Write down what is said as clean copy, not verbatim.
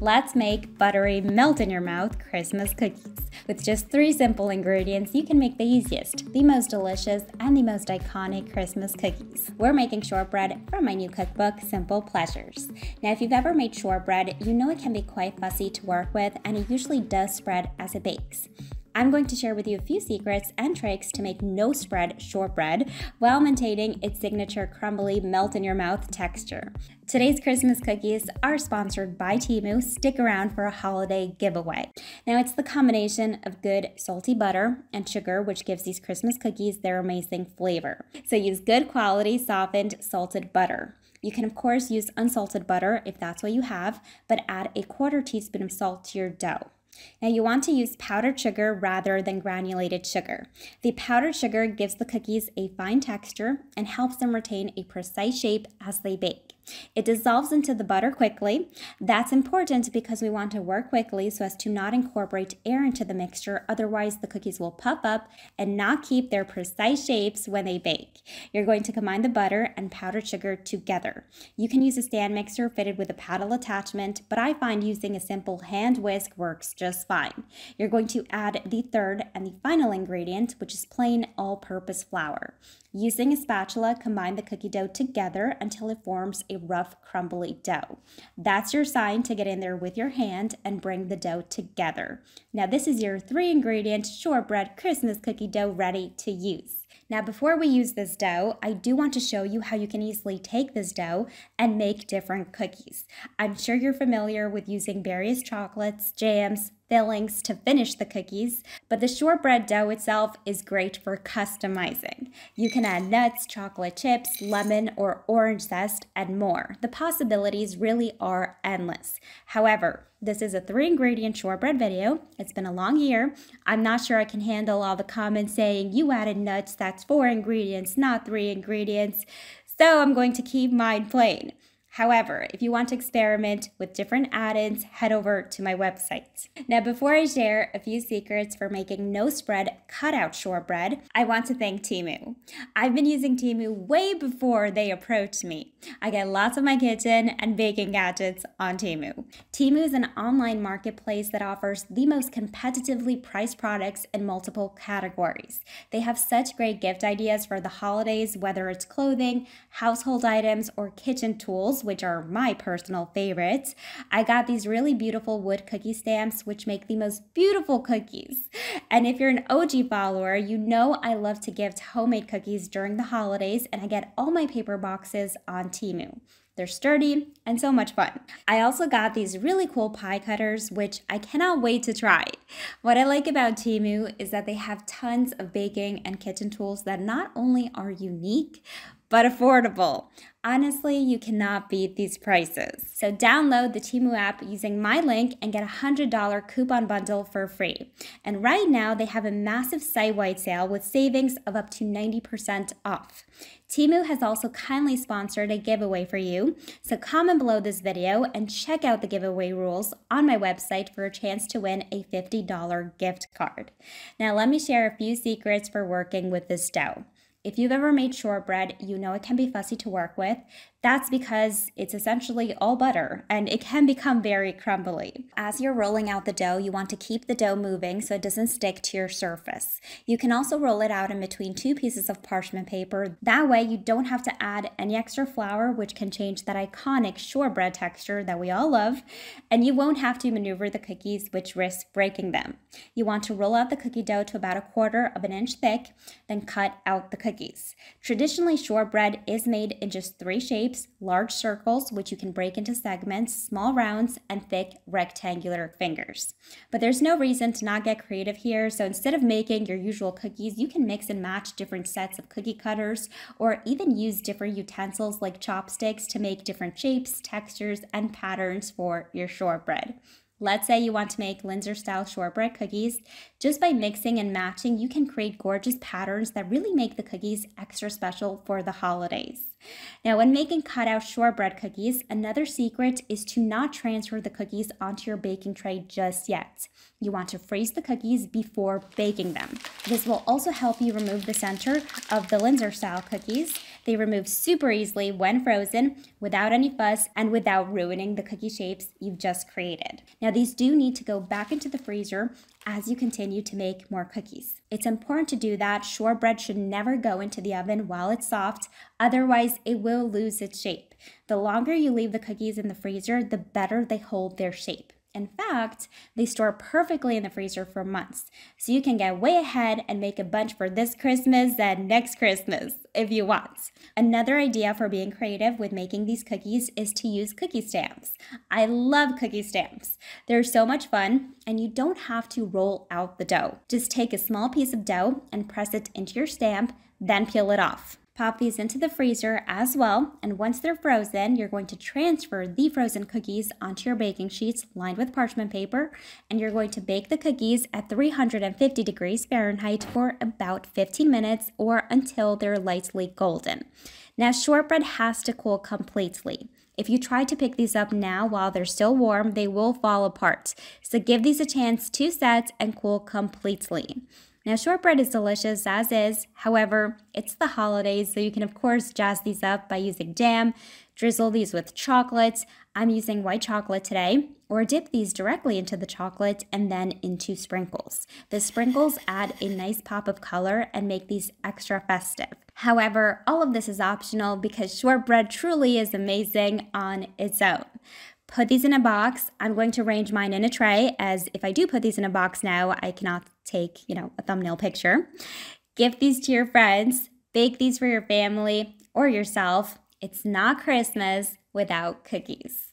Let's make buttery, melt-in-your-mouth Christmas cookies. With just 3 simple ingredients, you can make the easiest, the most delicious, and the most iconic Christmas cookies. We're making shortbread from my new cookbook, Simple Pleasures. Now, if you've ever made shortbread, you know it can be quite fussy to work with, and it usually does spread as it bakes. I'm going to share with you a few secrets and tricks to make no-spread shortbread while maintaining its signature crumbly, melt-in-your-mouth texture. Today's Christmas cookies are sponsored by Temu. Stick around for a holiday giveaway. Now, it's the combination of good salty butter and sugar which gives these Christmas cookies their amazing flavor. So use good quality softened salted butter. You can, of course, use unsalted butter if that's what you have, but add a 1/4 teaspoon of salt to your dough. Now you want to use powdered sugar rather than granulated sugar. The powdered sugar gives the cookies a fine texture and helps them retain a precise shape as they bake. It dissolves into the butter quickly. That's important because we want to work quickly so as to not incorporate air into the mixture, otherwise the cookies will puff up and not keep their precise shapes when they bake. You're going to combine the butter and powdered sugar together. You can use a stand mixer fitted with a paddle attachment, but I find using a simple hand whisk works just fine. You're going to add the third and the final ingredient, which is plain all-purpose flour. Using a spatula, combine the cookie dough together until it forms a rough, crumbly dough. That's your sign to get in there with your hand and bring the dough together. Now, this is your 3-ingredient shortbread Christmas cookie dough ready to use. Now, before we use this dough, I do want to show you how you can easily take this dough and make different cookies. I'm sure you're familiar with using various chocolates, jams, fillings to finish the cookies, but the shortbread dough itself is great for customizing. You can add nuts, chocolate chips, lemon or orange zest, and more. The possibilities really are endless. However, this is a 3-ingredient shortbread video. It's been a long year. I'm not sure I can handle all the comments saying you added nuts, that's 4 ingredients, not 3 ingredients. So I'm going to keep mine plain. However, if you want to experiment with different add-ins, head over to my website. Now, before I share a few secrets for making no-spread cutout shortbread, I want to thank Temu. I've been using Temu way before they approached me. I get lots of my kitchen and baking gadgets on Temu. Temu is an online marketplace that offers the most competitively priced products in multiple categories. They have such great gift ideas for the holidays, whether it's clothing, household items, or kitchen tools, which are my personal favorites. I got these really beautiful wood cookie stamps, which make the most beautiful cookies. And if you're an OG follower, you know I love to gift homemade cookies during the holidays, and I get all my paper boxes on Temu. They're sturdy and so much fun. I also got these really cool pie cutters, which I cannot wait to try. What I like about Temu is that they have tons of baking and kitchen tools that not only are unique, but affordable. Honestly, you cannot beat these prices. So download the Temu app using my link and get a $100 coupon bundle for free. And right now, they have a massive site-wide sale with savings of up to 90% off. Temu has also kindly sponsored a giveaway for you, so comment below this video and check out the giveaway rules on my website for a chance to win a $50 gift card. Now let me share a few secrets for working with this dough. If you've ever made shortbread, you know it can be fussy to work with. That's because it's essentially all butter and it can become very crumbly. As you're rolling out the dough, you want to keep the dough moving so it doesn't stick to your surface. You can also roll it out in between 2 pieces of parchment paper. That way you don't have to add any extra flour, which can change that iconic shortbread texture that we all love, and you won't have to maneuver the cookies, which risks breaking them. You want to roll out the cookie dough to about 1/4 of an inch thick, then cut out the cookies. Traditionally, shortbread is made in just 3 shapes: large circles, which you can break into segments, small rounds, and thick rectangular fingers. But there's no reason to not get creative here, so instead of making your usual cookies, you can mix and match different sets of cookie cutters, or even use different utensils like chopsticks to make different shapes, textures, and patterns for your shortbread. Let's say you want to make Linzer-style shortbread cookies. Just by mixing and matching, you can create gorgeous patterns that really make the cookies extra special for the holidays. Now, when making cutout shortbread cookies, another secret is to not transfer the cookies onto your baking tray just yet. You want to freeze the cookies before baking them. This will also help you remove the center of the Linzer-style cookies. They remove super easily when frozen, without any fuss, and without ruining the cookie shapes you've just created. Now, these do need to go back into the freezer as you continue to make more cookies. It's important to do that. Shortbread should never go into the oven while it's soft, otherwise it will lose its shape. The longer you leave the cookies in the freezer, the better they hold their shape. In fact, they store perfectly in the freezer for months, so you can get way ahead and make a bunch for this Christmas and next Christmas if you want. Another idea for being creative with making these cookies is to use cookie stamps. I love cookie stamps. They're so much fun, and you don't have to roll out the dough. Just take a small piece of dough and press it into your stamp, then peel it off. Pop these into the freezer as well, and once they're frozen, you're going to transfer the frozen cookies onto your baking sheets lined with parchment paper, and you're going to bake the cookies at 350 degrees Fahrenheit for about 15 minutes or until they're lightly golden. Now, shortbread has to cool completely. If you try to pick these up now while they're still warm, they will fall apart. So give these a chance to set and cool completely. Now, shortbread is delicious as is. However, it's the holidays, so you can of course jazz these up by using jam, drizzle these with chocolate. I'm using white chocolate today, or dip these directly into the chocolate and then into sprinkles. The sprinkles add a nice pop of color and make these extra festive. However, all of this is optional because shortbread truly is amazing on its own. Put these in a box. I'm going to arrange mine in a tray, as if I do put these in a box now, I cannot take, a thumbnail picture. Gift these to your friends, bake these for your family or yourself. It's not Christmas without cookies.